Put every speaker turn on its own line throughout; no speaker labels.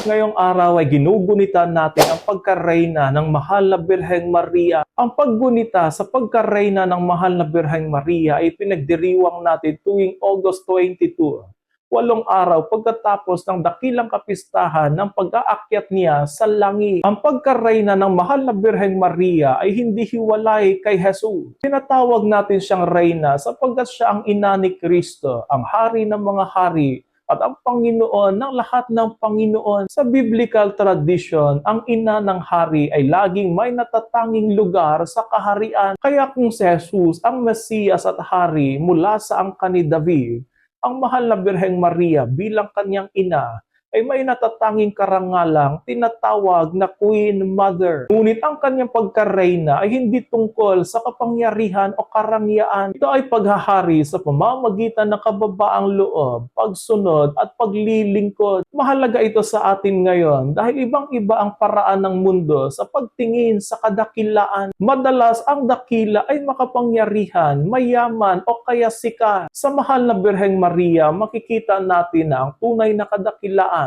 Ngayong araw ay ginugunita natin ang pagkareyna ng mahal na Birheng Maria. Ang paggunita sa pagkareyna ng mahal na Birheng Maria ay pinagdiriwang natin tuwing August 22, 8 araw pagkatapos ng dakilang kapistahan ng pag-aakyat niya sa langit. Ang pagkareyna ng mahal na Birheng Maria ay hindi hiwalay kay Jesus. Tinatawag natin siyang reyna sapagkat siya ang ina ni Kristo, ang hari ng mga hari, at ang Panginoon ng lahat ng Panginoon. Sa biblical tradition, ang ina ng hari ay laging may natatanging lugar sa kaharian. Kaya kung si Jesus ang Mesiyas at hari mula sa angkan ni David, ang mahal na Birheng Maria bilang kanyang ina ay may natatanging karangalang tinatawag na Queen Mother. Ngunit ang kanyang pagkareyna ay hindi tungkol sa kapangyarihan o karangyaan. Ito ay paghahari sa pamamagitan ng kababaang loob, pagsunod at paglilingkod. Mahalaga ito sa atin ngayon dahil ibang-iba ang paraan ng mundo sa pagtingin sa kadakilaan. Madalas ang dakila ay makapangyarihan, mayaman o kaya sikat. Sa mahal na Birheng Maria, makikita natin na ang tunay na kadakilaan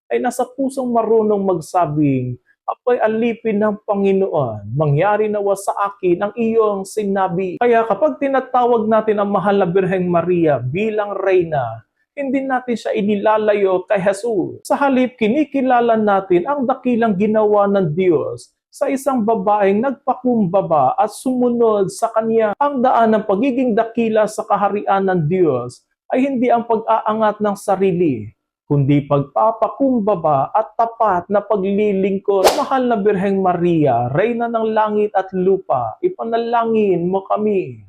ay nasa pusong marunong magsabing, "Ako'y alipin ng Panginoon, mangyari nawa sa akin ang iyong sinabi." Kaya kapag tinatawag natin ang mahal na Birheng Maria bilang reyna, hindi natin siya inilalayo kay Jesus. Sa halip, kinikilala natin ang dakilang ginawa ng Diyos sa isang babaeng nagpakumbaba at sumunod sa Kanya. Ang daan ng pagiging dakila sa kaharian ng Diyos ay hindi ang pag-aangat ng sarili, kundi pagpapakumbaba at tapat na paglilingkod. Mahal na Birheng Maria, Reyna ng langit at lupa, ipanalangin mo kami.